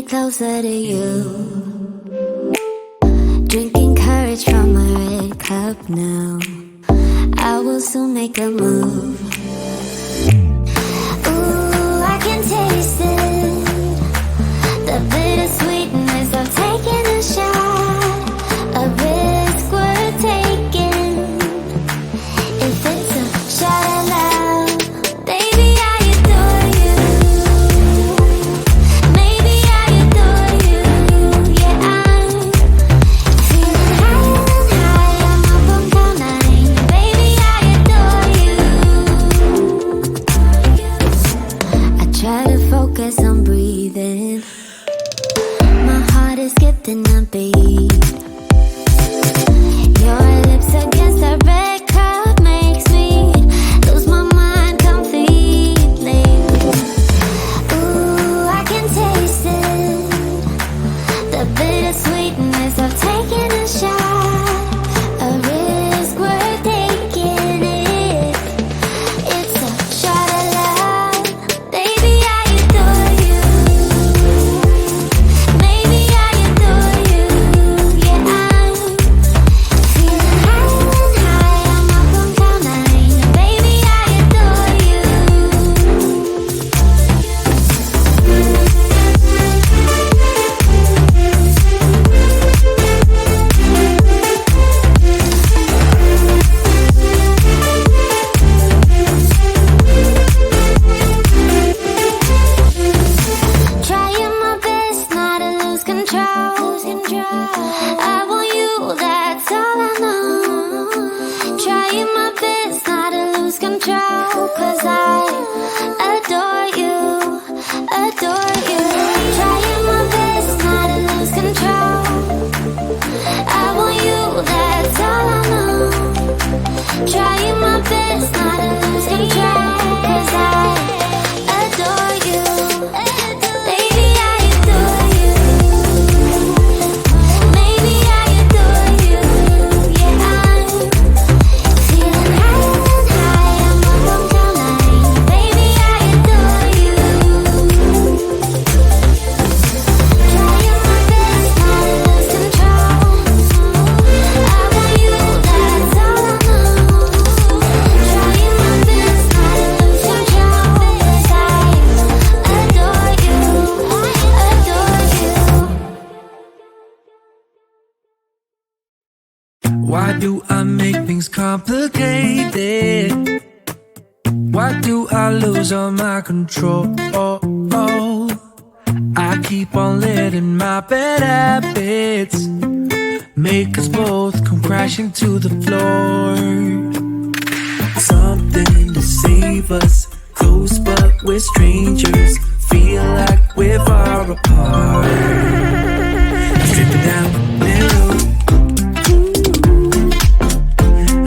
get closer to you. Drinking courage from a red cup now. I will soon make a move. Ooh, I can taste it. The bittersweetness of taking a shot. A risk worth taking. If it's a shot at love, baby, I adore you. Maybe I adore you. Yeah, I'm feeling high. I'm up on cloud nine. Baby, I adore you. I try to focus on breathing. My heart is skipping a beat. Your lips against a red cup makes me lose my mind completely. Ooh, I can taste it. The bittersweetness of taking a shot. A risk worth taking it. It's a shot at love. Baby, I adore you. Maybe I adore you. Yeah, I'm feeling high. I'm up on cloud nine. Baby, I adore you. Trying my best not to lose control. I want you, that's all I know. Trying my best not to lose control. 'Cause I adore you, adore you. Trying my best not to lose control. I want you, that's all I know. Trying my best not to lose control. 'Cause I adore you. Baby, I adore you. Maybe I adore you. Yeah, I'm feeling high. I'm up on cloud nine. Baby, I adore you. Trying my best not to lose control. I want you, that's all I know. Trying my best not to lose control. 'Cause I adore you, adore you. Why do I make things complicated? Why do I lose all my control? I keep on letting my bad habits make us both come crashing to the floor. Something to save us, close but we're strangers. Feel like we're far apart. Stripping down middle.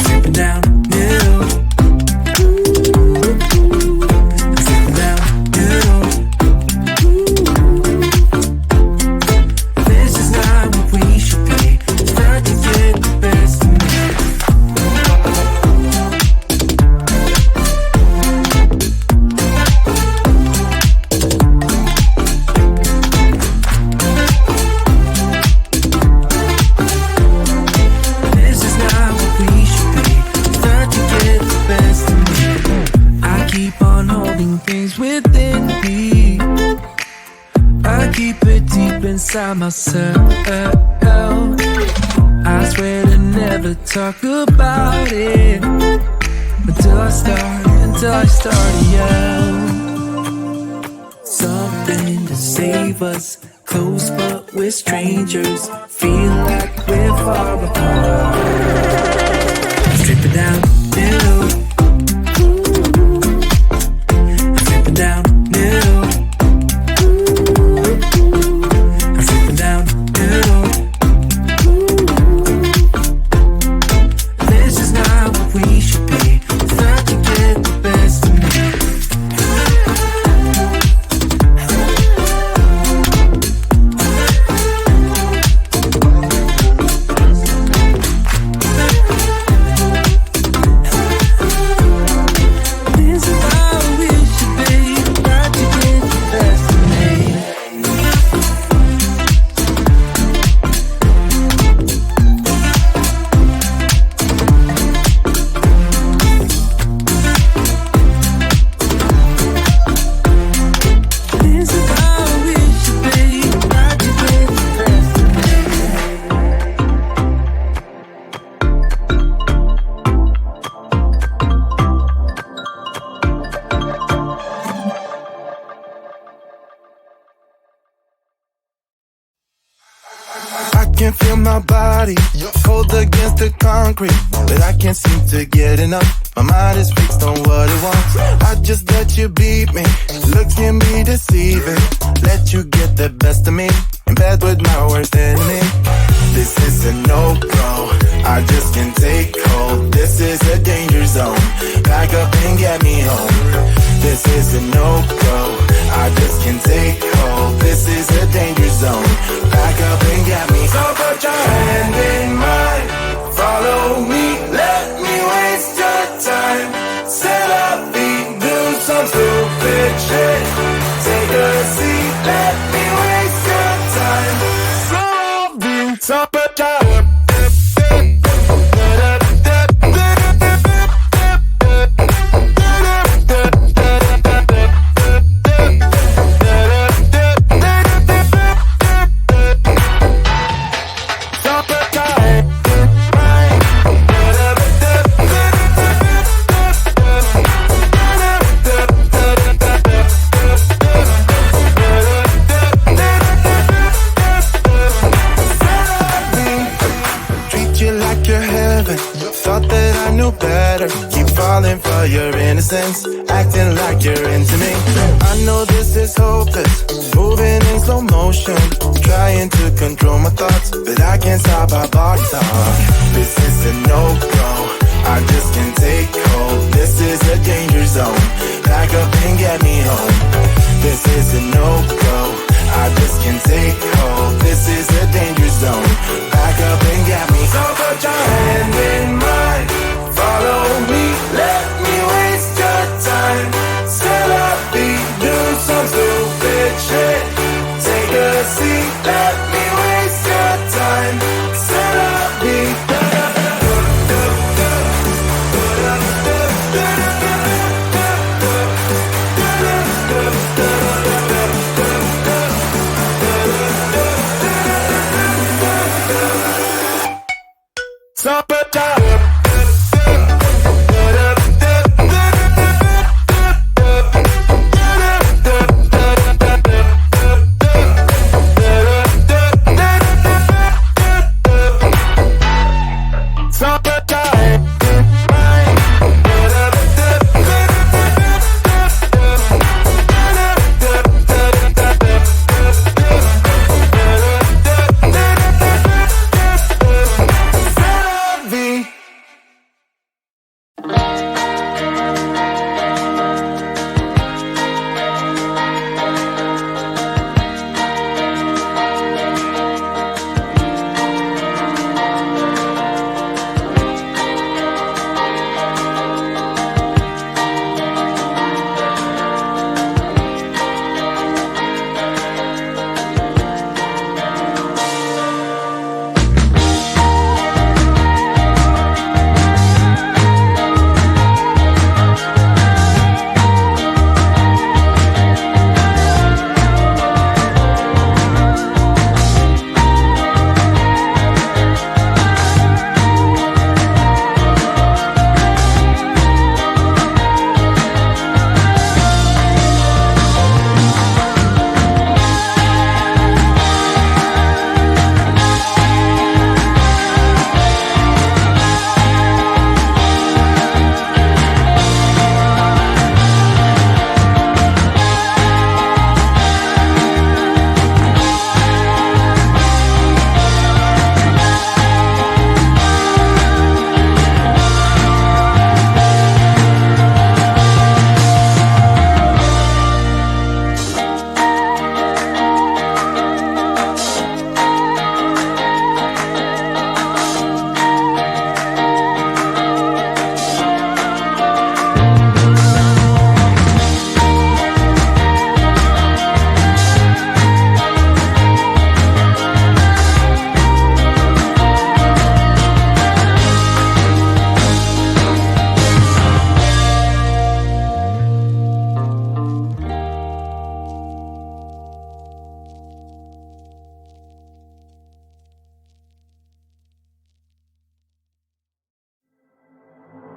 Stripping down middle. Stripping down middle. This is not what we should be. Start to get the best of me. This is not what we should be. Start to get the best of me. I keep on holding things within me. I keep it deep inside myself. I swear to never talk about it until I start to yell. Something to save us, close but we're strangers. Feel like we're far apart. Stripping down middle. Stripping down middle. Stripping down middle. This is not what we should be. Start to get the best of me. can feel my body cold against the concrete, but I can't seem to get enough. My mind is fixed on what it wants. I just let you beat me. Looks can be deceiving. Let you get the best of me. In bed with my worst enemy. This is a no-go. I just can't take hold. This is a danger zone. Back up and get me home. This is a no-go. I just can't take hold. This is a danger zone. Back up and get me. So put your hand in mine. Follow me. Let me waste your time. Set up feet. Do some stupid shit. Take a seat. Let me waste your time. So put your better. Keep falling for your innocence, acting like you're into me. I know this is hopeless, moving in slow motion, trying to control my thoughts, but I can't stop our body talk. This is a no-go, I just can't take hold. This is a danger zone, back up and get me home. This is a no-go, I just can't take hold. This is a danger zone, back up and get me. So put your hand in mine. Follow me, let me waste your time. Set up beat, do some stupid shit. Take a seat, let me waste your time. Set up beat. Summertime.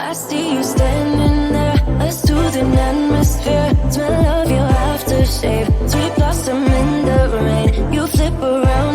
I see you standing there, a soothing atmosphere. Smell of your aftershave, sweet blossom in the rain. You flip around